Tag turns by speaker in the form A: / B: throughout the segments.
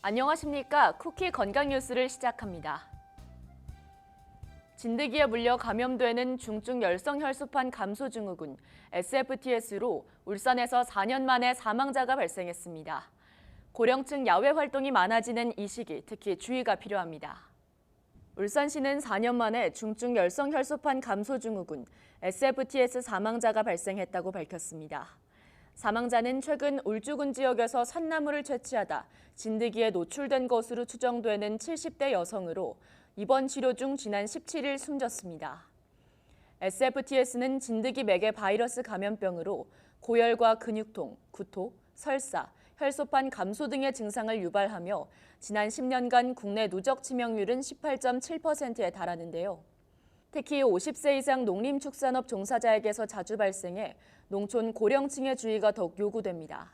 A: 안녕하십니까. 쿠키 건강 뉴스를 시작합니다. 진드기에 물려 감염되는 중증 열성 혈소판 감소 증후군 SFTS로 울산에서 4년 만에 사망자가 발생했습니다. 고령층 야외 활동이 많아지는 이 시기 특히 주의가 필요합니다. 울산시는 4년 만에 중증 열성 혈소판 감소 증후군 SFTS 사망자가 발생했다고 밝혔습니다. 사망자는 최근 울주군 지역에서 산나물을 채취하다 진드기에 노출된 것으로 추정되는 70대 여성으로 입원 치료 중 지난 17일 숨졌습니다. SFTS는 진드기 매개 바이러스 감염병으로 고열과 근육통, 구토, 설사, 혈소판 감소 등의 증상을 유발하며 지난 10년간 국내 누적 치명률은 18.7%에 달하는데요. 특히 50세 이상 농림축산업 종사자에게서 자주 발생해 농촌 고령층의 주의가 더욱 요구됩니다.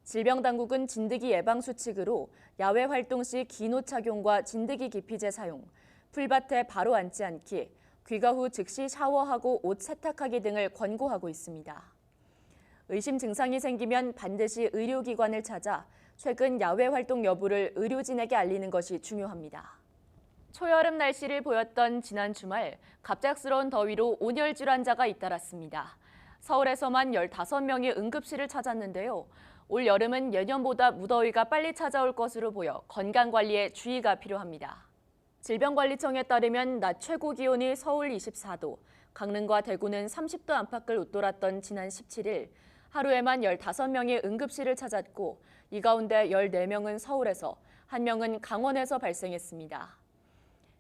A: 질병당국은 진드기 예방 수칙으로 야외 활동 시 긴 옷 착용과 진드기 기피제 사용, 풀밭에 바로 앉지 않기, 귀가 후 즉시 샤워하고 옷 세탁하기 등을 권고하고 있습니다. 의심 증상이 생기면 반드시 의료기관을 찾아 최근 야외 활동 여부를 의료진에게 알리는 것이 중요합니다. 초여름 날씨를 보였던 지난 주말, 갑작스러운 더위로 온열질 환자가 잇따랐습니다. 서울에서만 15명이 응급실을 찾았는데요. 올 여름은 예년보다 무더위가 빨리 찾아올 것으로 보여 건강관리에 주의가 필요합니다. 질병관리청에 따르면 낮 최고 기온이 서울 24도, 강릉과 대구는 30도 안팎을 웃돌았던 지난 17일, 하루에만 15명이 응급실을 찾았고 이 가운데 14명은 서울에서, 1명은 강원에서 발생했습니다.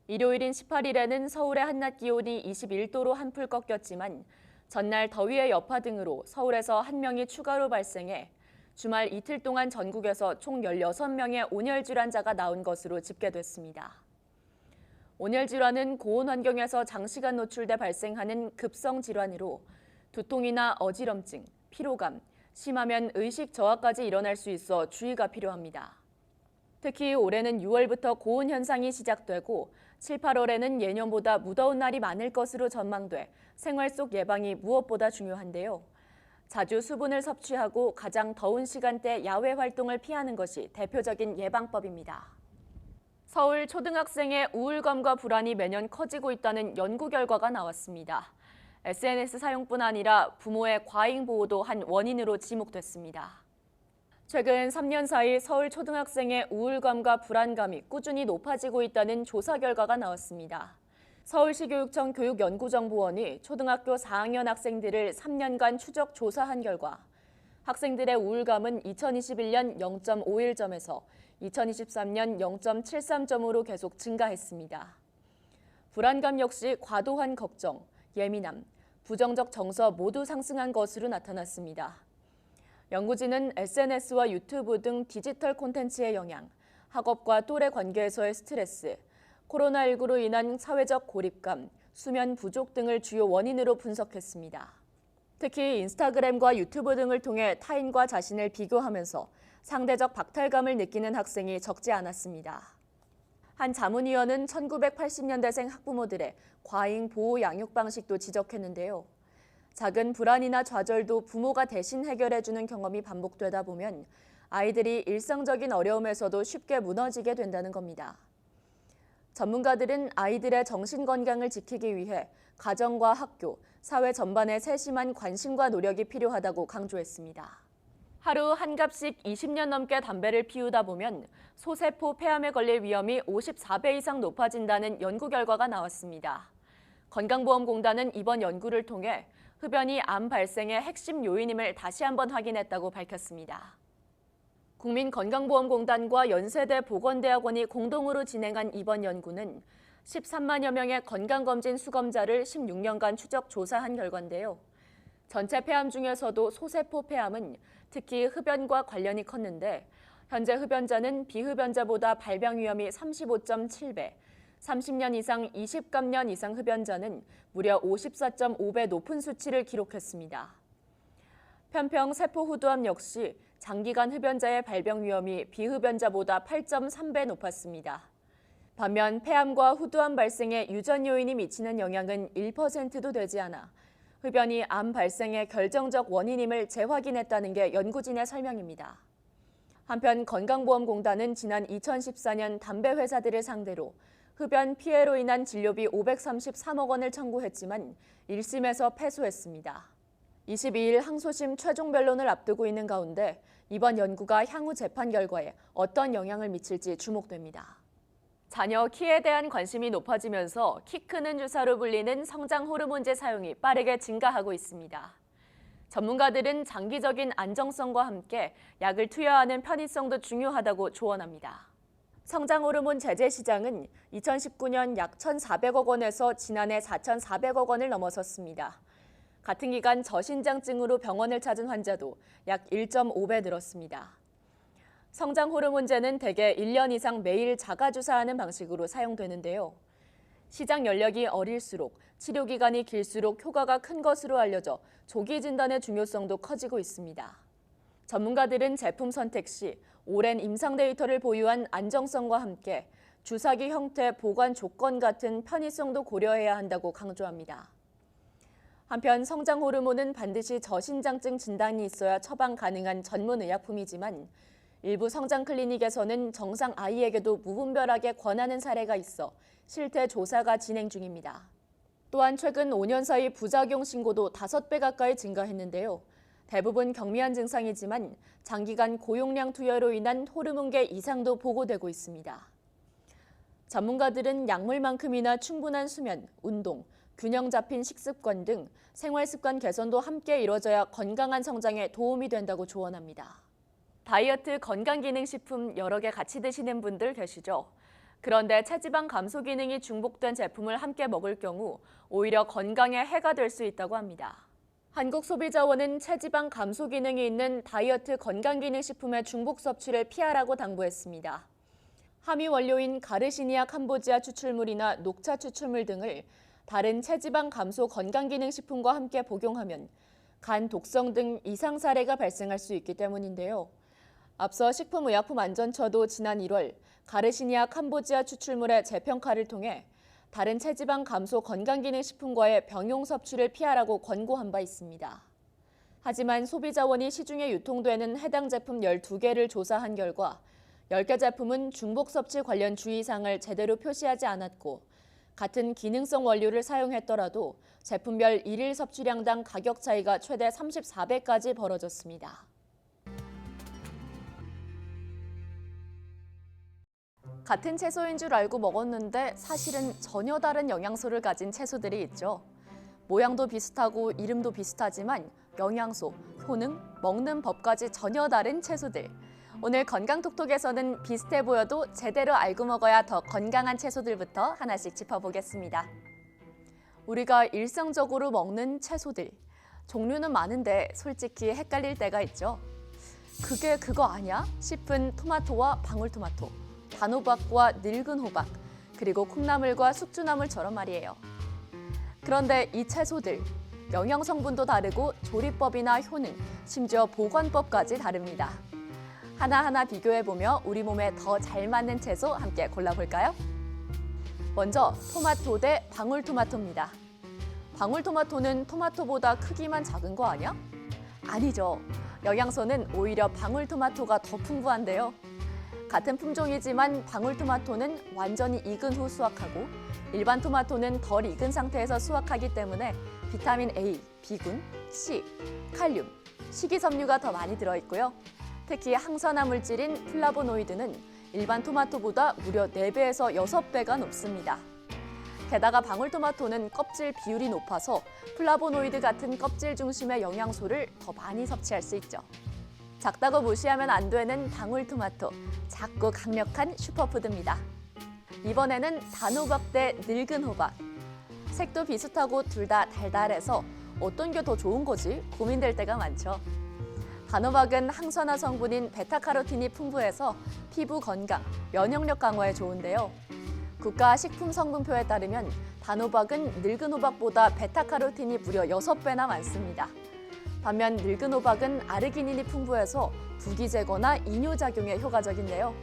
A: 일요일인 18일에는 서울의 한낮 기온이 21도로 한풀 꺾였지만 전날 더위의 여파 등으로 서울에서 1명이 추가로 발생해 주말 이틀 동안 전국에서 총 16명의 온열 질환자가 나온 것으로 집계됐습니다. 온열 질환은 고온 환경에서 장시간 노출돼 발생하는 급성 질환으로 두통이나 어지럼증, 피로감, 심하면 의식 저하까지 일어날 수 있어 주의가 필요합니다. 특히 올해는 6월부터 고온 현상이 시작되고 7, 8월에는 예년보다 무더운 날이 많을 것으로 전망돼 생활 속 예방이 무엇보다 중요한데요. 자주 수분을 섭취하고 가장 더운 시간대 야외 활동을 피하는 것이 대표적인 예방법입니다. 서울 초등학생의 우울감과 불안이 매년 커지고 있다는 연구 결과가 나왔습니다. SNS 사용뿐 아니라 부모의 과잉 보호도 한 원인으로 지목됐습니다. 최근 3년 사이 서울 초등학생의 우울감과 불안감이 꾸준히 높아지고 있다는 조사 결과가 나왔습니다. 서울시 교육청 교육연구정보원이 초등학교 4학년 학생들을 3년간 추적 조사한 결과 학생들의 우울감은 2021년 0.51점에서 2023년 0.73점으로 계속 증가했습니다. 불안감 역시 과도한 걱정, 예민함, 부정적 정서 모두 상승한 것으로 나타났습니다. 연구진은 SNS와 유튜브 등 디지털 콘텐츠의 영향, 학업과 또래 관계에서의 스트레스, 코로나19로 인한 사회적 고립감, 수면 부족 등을 주요 원인으로 분석했습니다. 특히 인스타그램과 유튜브 등을 통해 타인과 자신을 비교하면서 상대적 박탈감을 느끼는 학생이 적지 않았습니다. 한 자문위원은 1980년대생 학부모들의 과잉 보호 양육 방식도 지적했는데요. 작은 불안이나 좌절도 부모가 대신 해결해주는 경험이 반복되다 보면 아이들이 일상적인 어려움에서도 쉽게 무너지게 된다는 겁니다. 전문가들은 아이들의 정신건강을 지키기 위해 가정과 학교, 사회 전반에 세심한 관심과 노력이 필요하다고 강조했습니다. 하루 한 갑씩 20년 넘게 담배를 피우다 보면 소세포 폐암에 걸릴 위험이 54배 이상 높아진다는 연구 결과가 나왔습니다. 건강보험공단은 이번 연구를 통해 흡연이 암 발생의 핵심 요인임을 다시 한번 확인했다고 밝혔습니다. 국민건강보험공단과 연세대 보건대학원이 공동으로 진행한 이번 연구는 13만여 명의 건강검진 수검자를 16년간 추적 조사한 결과인데요. 전체 폐암 중에서도 소세포 폐암은 특히 흡연과 관련이 컸는데 현재 흡연자는 비흡연자보다 발병 위험이 35.7배, 30년 이상 20감년 이상 흡연자는 무려 54.5배 높은 수치를 기록했습니다. 편평 세포 후두암 역시 장기간 흡연자의 발병 위험이 비흡연자보다 8.3배 높았습니다. 반면 폐암과 후두암 발생에 유전 요인이 미치는 영향은 1%도 되지 않아 흡연이 암 발생의 결정적 원인임을 재확인했다는 게 연구진의 설명입니다. 한편 건강보험공단은 지난 2014년 담배 회사들을 상대로 흡연 피해로 인한 진료비 533억 원을 청구했지만 1심에서 패소했습니다. 22일 항소심 최종 변론을 앞두고 있는 가운데 이번 연구가 향후 재판 결과에 어떤 영향을 미칠지 주목됩니다. 자녀 키에 대한 관심이 높아지면서 키 크는 주사로 불리는 성장 호르몬제 사용이 빠르게 증가하고 있습니다. 전문가들은 장기적인 안정성과 함께 약을 투여하는 편의성도 중요하다고 조언합니다. 성장 호르몬 제제 시장은 2019년 약 1,400억 원에서 지난해 4,400억 원을 넘어섰습니다. 같은 기간 저신장증으로 병원을 찾은 환자도 약 1.5배 늘었습니다. 성장 호르몬제는 대개 1년 이상 매일 자가 주사하는 방식으로 사용되는데요. 시장 연령이 어릴수록 치료 기간이 길수록 효과가 큰 것으로 알려져 조기 진단의 중요성도 커지고 있습니다. 전문가들은 제품 선택 시 오랜 임상 데이터를 보유한 안정성과 함께 주사기 형태, 보관 조건 같은 편의성도 고려해야 한다고 강조합니다. 한편 성장 호르몬은 반드시 저신장증 진단이 있어야 처방 가능한 전문 의약품이지만 일부 성장 클리닉에서는 정상 아이에게도 무분별하게 권하는 사례가 있어 실태 조사가 진행 중입니다. 또한 최근 5년 사이 부작용 신고도 5배 가까이 증가했는데요. 대부분 경미한 증상이지만 장기간 고용량 투여로 인한 호르몬계 이상도 보고되고 있습니다. 전문가들은 약물만큼이나 충분한 수면, 운동, 균형 잡힌 식습관 등 생활습관 개선도 함께 이뤄져야 건강한 성장에 도움이 된다고 조언합니다. 다이어트 건강기능식품 여러 개 같이 드시는 분들 계시죠? 그런데 체지방 감소 기능이 중복된 제품을 함께 먹을 경우 오히려 건강에 해가 될 수 있다고 합니다. 한국소비자원은 체지방 감소 기능이 있는 다이어트 건강기능식품의 중복 섭취를 피하라고 당부했습니다. 함유 원료인 가르시니아 캄보지아 추출물이나 녹차 추출물 등을 다른 체지방 감소 건강기능식품과 함께 복용하면 간 독성 등 이상 사례가 발생할 수 있기 때문인데요. 앞서 식품의약품안전처도 지난 1월 가르시니아 캄보지아 추출물의 재평가를 통해 다른 체지방 감소 건강기능식품과의 병용 섭취를 피하라고 권고한 바 있습니다. 하지만 소비자원이 시중에 유통되는 해당 제품 12개를 조사한 결과 10개 제품은 중복 섭취 관련 주의사항을 제대로 표시하지 않았고 같은 기능성 원료를 사용했더라도 제품별 일일 섭취량당 가격 차이가 최대 34배까지 벌어졌습니다. 같은 채소인 줄 알고 먹었는데 사실은 전혀 다른 영양소를 가진 채소들이 있죠. 모양도 비슷하고 이름도 비슷하지만 영양소, 효능, 먹는 법까지 전혀 다른 채소들. 오늘 건강톡톡에서는 비슷해 보여도 제대로 알고 먹어야 더 건강한 채소들부터 하나씩 짚어보겠습니다. 우리가 일상적으로 먹는 채소들. 종류는 많은데 솔직히 헷갈릴 때가 있죠. 그게 그거 아니야? 싶은 토마토와 방울토마토, 단호박과 늙은 호박, 그리고 콩나물과 숙주나물처럼 말이에요. 그런데 이 채소들, 영양 성분도 다르고 조리법이나 효능, 심지어 보관법까지 다릅니다. 하나하나 비교해보며 우리 몸에 더 잘 맞는 채소 함께 골라볼까요? 먼저 토마토 대 방울토마토입니다. 방울토마토는 토마토보다 크기만 작은 거 아니야? 아니죠. 영양소는 오히려 방울토마토가 더 풍부한데요. 같은 품종이지만 방울토마토는 완전히 익은 후 수확하고 일반 토마토는 덜 익은 상태에서 수확하기 때문에 비타민 A, B군, C, 칼륨, 식이섬유가 더 많이 들어있고요. 특히 항산화 물질인 플라보노이드는 일반 토마토보다 무려 4배에서 6배가 높습니다. 게다가 방울토마토는 껍질 비율이 높아서 플라보노이드 같은 껍질 중심의 영양소를 더 많이 섭취할 수 있죠. 작다고 무시하면 안 되는 방울토마토, 작고 강력한 슈퍼푸드입니다. 이번에는 단호박 대 늙은 호박. 색도 비슷하고 둘 다 달달해서 어떤 게 더 좋은 거지 고민될 때가 많죠. 단호박은 항산화 성분인 베타카로틴이 풍부해서 피부 건강, 면역력 강화에 좋은데요. 국가식품성분표에 따르면 단호박은 늙은 호박보다 베타카로틴이 무려 6배나 많습니다. 반면 늙은 호박은 아르기닌이 풍부해서 부기 제거나 이뇨작용에 효과적인데요.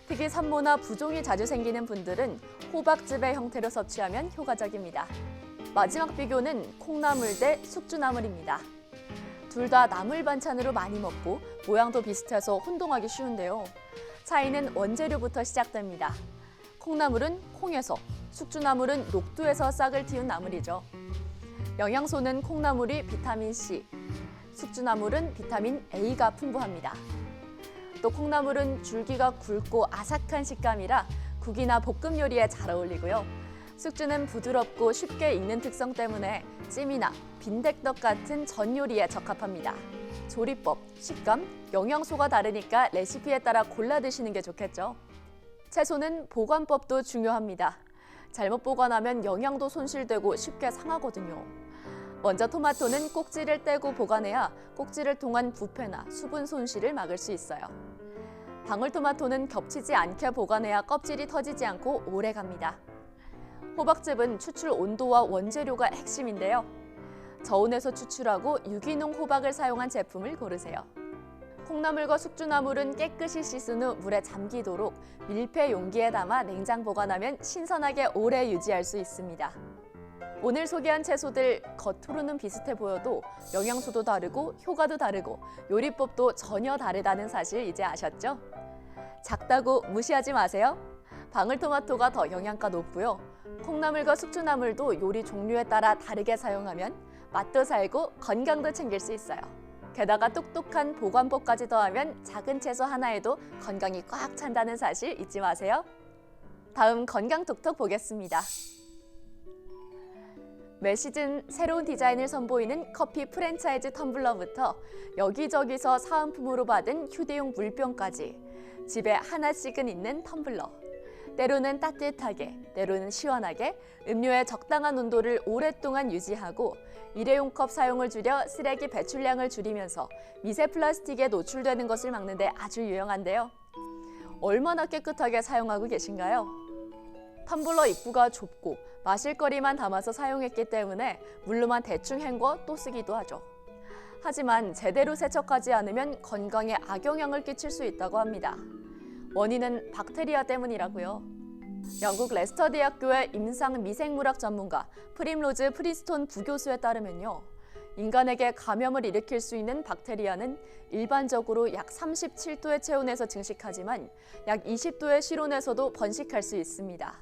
A: 특히 산모나 부종이 자주 생기는 분들은 호박즙의 형태로 섭취하면 효과적입니다. 마지막 비교는 콩나물 대 숙주나물입니다. 둘 다 나물 반찬으로 많이 먹고 모양도 비슷해서 혼동하기 쉬운데요. 차이는 원재료부터 시작됩니다. 콩나물은 콩에서, 숙주나물은 녹두에서 싹을 틔운 나물이죠. 영양소는 콩나물이 비타민 C, 숙주나물은 비타민 A가 풍부합니다. 또 콩나물은 줄기가 굵고 아삭한 식감이라 국이나 볶음 요리에 잘 어울리고요. 숙주는 부드럽고 쉽게 익는 특성 때문에 찜이나 빈대떡 같은 전 요리에 적합합니다. 조리법, 식감, 영양소가 다르니까 레시피에 따라 골라 드시는 게 좋겠죠. 채소는 보관법도 중요합니다. 잘못 보관하면 영양도 손실되고 쉽게 상하거든요. 먼저 토마토는 꼭지를 떼고 보관해야 꼭지를 통한 부패나 수분 손실을 막을 수 있어요. 방울토마토는 겹치지 않게 보관해야 껍질이 터지지 않고 오래 갑니다. 호박즙은 추출 온도와 원재료가 핵심인데요. 저온에서 추출하고 유기농 호박을 사용한 제품을 고르세요. 콩나물과 숙주나물은 깨끗이 씻은 후 물에 잠기도록 밀폐 용기에 담아 냉장 보관하면 신선하게 오래 유지할 수 있습니다. 오늘 소개한 채소들 겉으로는 비슷해 보여도 영양소도 다르고 효과도 다르고 요리법도 전혀 다르다는 사실 이제 아셨죠? 작다고 무시하지 마세요. 방울토마토가 더 영양가 높고요. 콩나물과 숙주나물도 요리 종류에 따라 다르게 사용하면 맛도 살고 건강도 챙길 수 있어요. 게다가 똑똑한 보관법까지 더하면 작은 채소 하나에도 건강이 꽉 찬다는 사실 잊지 마세요. 다음 건강톡톡 보겠습니다. 매 시즌 새로운 디자인을 선보이는 커피 프랜차이즈 텀블러부터 여기저기서 사은품으로 받은 휴대용 물병까지 집에 하나씩은 있는 텀블러. 때로는 따뜻하게, 때로는 시원하게 음료의 적당한 온도를 오랫동안 유지하고 일회용 컵 사용을 줄여 쓰레기 배출량을 줄이면서 미세 플라스틱에 노출되는 것을 막는 데 아주 유용한데요. 얼마나 깨끗하게 사용하고 계신가요? 텀블러 입구가 좁고 마실 거리만 담아서 사용했기 때문에 물로만 대충 헹궈 또 쓰기도 하죠. 하지만 제대로 세척하지 않으면 건강에 악영향을 끼칠 수 있다고 합니다. 원인은 박테리아 때문이라고요. 영국 레스터 대학교의 임상 미생물학 전문가 프림로즈 프리스톤 부교수에 따르면요. 인간에게 감염을 일으킬 수 있는 박테리아는 일반적으로 약 37도의 체온에서 증식하지만 약 20도의 실온에서도 번식할 수 있습니다.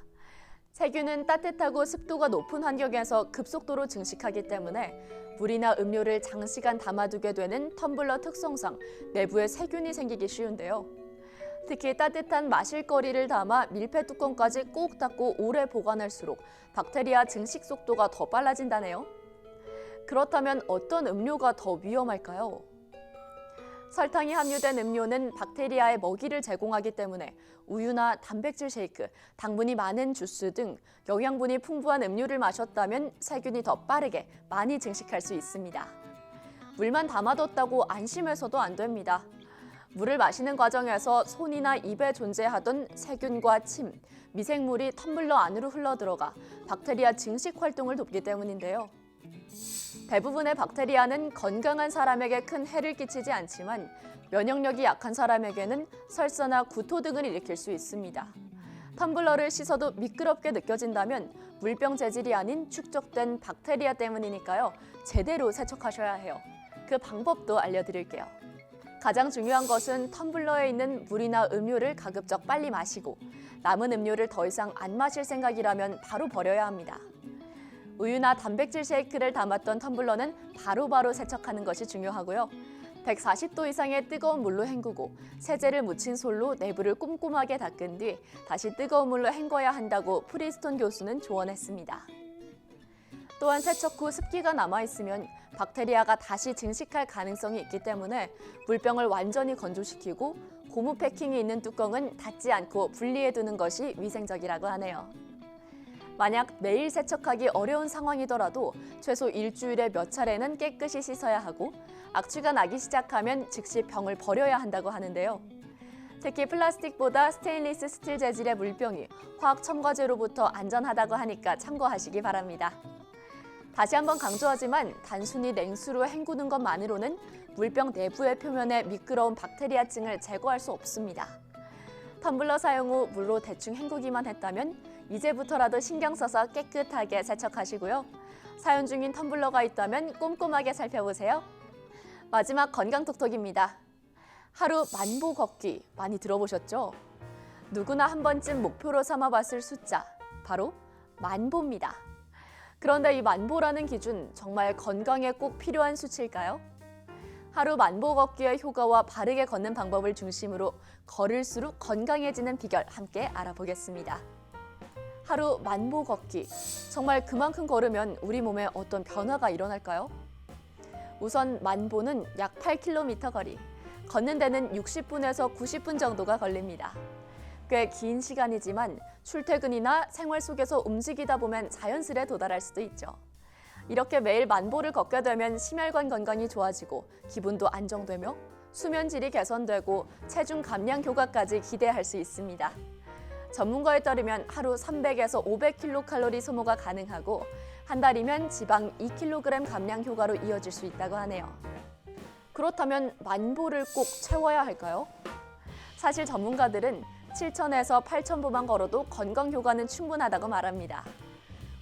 A: 세균은 따뜻하고 습도가 높은 환경에서 급속도로 증식하기 때문에 물이나 음료를 장시간 담아두게 되는 텀블러 특성상 내부에 세균이 생기기 쉬운데요. 특히 따뜻한 마실거리를 담아 밀폐 뚜껑까지 꼭 닫고 오래 보관할수록 박테리아 증식 속도가 더 빨라진다네요. 그렇다면 어떤 음료가 더 위험할까요? 설탕이 함유된 음료는 박테리아의 먹이를 제공하기 때문에 우유나 단백질 쉐이크, 당분이 많은 주스 등 영양분이 풍부한 음료를 마셨다면 세균이 더 빠르게 많이 증식할 수 있습니다. 물만 담아뒀다고 안심해서도 안 됩니다. 물을 마시는 과정에서 손이나 입에 존재하던 세균과 침, 미생물이 텀블러 안으로 흘러들어가 박테리아 증식 활동을 돕기 때문인데요. 대부분의 박테리아는 건강한 사람에게 큰 해를 끼치지 않지만 면역력이 약한 사람에게는 설사나 구토 등을 일으킬 수 있습니다. 텀블러를 씻어도 미끄럽게 느껴진다면 물병 재질이 아닌 축적된 박테리아 때문이니까요. 제대로 세척하셔야 해요. 그 방법도 알려드릴게요. 가장 중요한 것은 텀블러에 있는 물이나 음료를 가급적 빨리 마시고 남은 음료를 더 이상 안 마실 생각이라면 바로 버려야 합니다. 우유나 단백질 쉐이크를 담았던 텀블러는 바로바로 세척하는 것이 중요하고요. 140도 이상의 뜨거운 물로 헹구고 세제를 묻힌 솔로 내부를 꼼꼼하게 닦은 뒤 다시 뜨거운 물로 헹궈야 한다고 프리스톤 교수는 조언했습니다. 또한 세척 후 습기가 남아있으면 박테리아가 다시 증식할 가능성이 있기 때문에 물병을 완전히 건조시키고 고무 패킹이 있는 뚜껑은 닫지 않고 분리해두는 것이 위생적이라고 하네요. 만약 매일 세척하기 어려운 상황이더라도 최소 일주일에 몇 차례는 깨끗이 씻어야 하고 악취가 나기 시작하면 즉시 병을 버려야 한다고 하는데요. 특히 플라스틱보다 스테인리스 스틸 재질의 물병이 화학 첨가제로부터 안전하다고 하니까 참고하시기 바랍니다. 다시 한번 강조하지만 단순히 냉수로 헹구는 것만으로는 물병 내부의 표면에 미끄러운 박테리아층을 제거할 수 없습니다. 텀블러 사용 후 물로 대충 헹구기만 했다면 이제부터라도 신경 써서 깨끗하게 세척하시고요. 사용 중인 텀블러가 있다면 꼼꼼하게 살펴보세요. 마지막 건강톡톡입니다. 하루 만보 걷기 많이 들어보셨죠? 누구나 한 번쯤 목표로 삼아봤을 숫자, 바로 만보입니다. 그런데 이 만보라는 기준 정말 건강에 꼭 필요한 수치일까요? 하루 만보 걷기의 효과와 바르게 걷는 방법을 중심으로 걸을수록 건강해지는 비결 함께 알아보겠습니다. 하루 만보 걷기, 정말 그만큼 걸으면 우리 몸에 어떤 변화가 일어날까요? 우선 만보는 약 8km 거리, 걷는 데는 60분에서 90분 정도가 걸립니다. 꽤 긴 시간이지만 출퇴근이나 생활 속에서 움직이다 보면 자연스레 도달할 수도 있죠. 이렇게 매일 만보를 걷게 되면 심혈관 건강이 좋아지고 기분도 안정되며 수면 질이 개선되고 체중 감량 효과까지 기대할 수 있습니다. 전문가에 따르면 하루 300에서 500kcal 소모가 가능하고 한 달이면 지방 2kg 감량 효과로 이어질 수 있다고 하네요. 그렇다면 만보를 꼭 채워야 할까요? 사실 전문가들은 7,000에서 8,000보만 걸어도 건강 효과는 충분하다고 말합니다.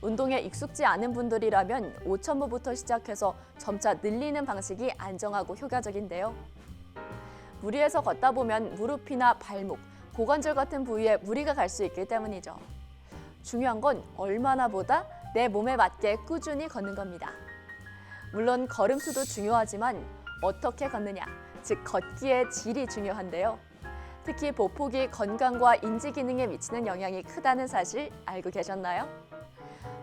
A: 운동에 익숙지 않은 분들이라면 5,000보부터 시작해서 점차 늘리는 방식이 안정하고 효과적인데요. 무리해서 걷다 보면 무릎이나 발목, 고관절 같은 부위에 무리가 갈 수 있기 때문이죠. 중요한 건 얼마나 보다 내 몸에 맞게 꾸준히 걷는 겁니다. 물론 걸음수도 중요하지만 어떻게 걷느냐, 즉 걷기의 질이 중요한데요. 특히 보폭이 건강과 인지 기능에 미치는 영향이 크다는 사실 알고 계셨나요?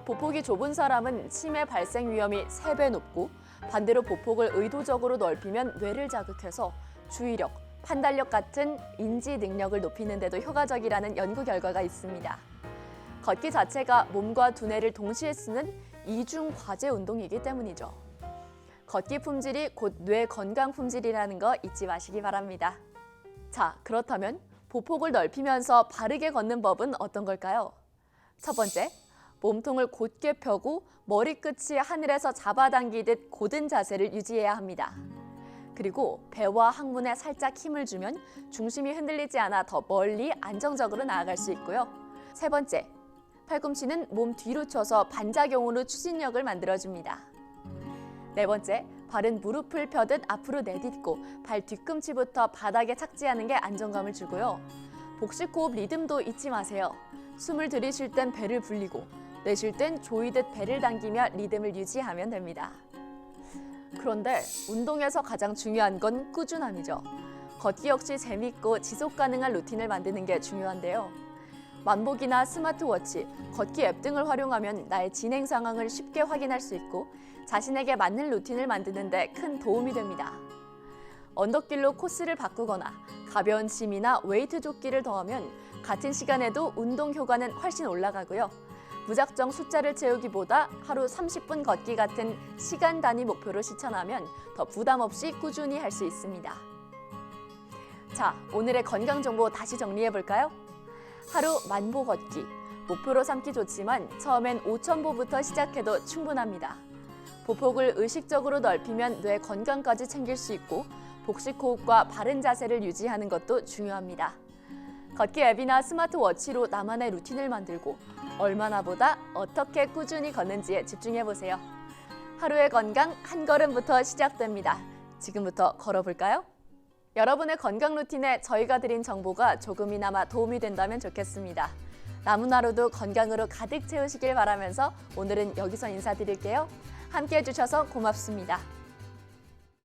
A: 보폭이 좁은 사람은 치매 발생 위험이 3배 높고 반대로 보폭을 의도적으로 넓히면 뇌를 자극해서 주의력, 판단력 같은 인지 능력을 높이는 데도 효과적이라는 연구 결과가 있습니다. 걷기 자체가 몸과 두뇌를 동시에 쓰는 이중 과제 운동이기 때문이죠. 걷기 품질이 곧 뇌 건강 품질이라는 거 잊지 마시기 바랍니다. 자, 그렇다면 보폭을 넓히면서 바르게 걷는 법은 어떤 걸까요? 첫 번째, 몸통을 곧게 펴고 머리끝이 하늘에서 잡아당기듯 곧은 자세를 유지해야 합니다. 그리고 배와 항문에 살짝 힘을 주면 중심이 흔들리지 않아 더 멀리 안정적으로 나아갈 수 있고요. 세 번째, 팔꿈치는 몸 뒤로 쳐서 반작용으로 추진력을 만들어줍니다. 네 번째, 발은 무릎을 펴듯 앞으로 내딛고 발 뒤꿈치부터 바닥에 착지하는 게 안정감을 주고요. 복식 호흡 리듬도 잊지 마세요. 숨을 들이쉴 땐 배를 불리고 내쉴 땐 조이듯 배를 당기며 리듬을 유지하면 됩니다. 그런데 운동에서 가장 중요한 건 꾸준함이죠. 걷기 역시 재밌고 지속 가능한 루틴을 만드는 게 중요한데요. 만보기나 스마트워치, 걷기 앱 등을 활용하면 나의 진행 상황을 쉽게 확인할 수 있고 자신에게 맞는 루틴을 만드는 데 큰 도움이 됩니다. 언덕길로 코스를 바꾸거나 가벼운 짐이나 웨이트 조끼를 더하면 같은 시간에도 운동 효과는 훨씬 올라가고요. 무작정 숫자를 채우기보다 하루 30분 걷기 같은 시간 단위 목표를 실천하면 더 부담 없이 꾸준히 할 수 있습니다. 자, 오늘의 건강 정보 다시 정리해 볼까요? 하루 만보 걷기, 목표로 삼기 좋지만 처음엔 5,000보부터 시작해도 충분합니다. 보폭을 의식적으로 넓히면 뇌 건강까지 챙길 수 있고 복식 호흡과 바른 자세를 유지하는 것도 중요합니다. 걷기 앱이나 스마트워치로 나만의 루틴을 만들고 얼마나 보다 어떻게 꾸준히 걷는지에 집중해보세요. 하루의 건강 한 걸음부터 시작됩니다. 지금부터 걸어볼까요? 여러분의 건강 루틴에 저희가 드린 정보가 조금이나마 도움이 된다면 좋겠습니다. 남은 하루도 건강으로 가득 채우시길 바라면서 오늘은 여기서 인사드릴게요. 함께해 주셔서 고맙습니다.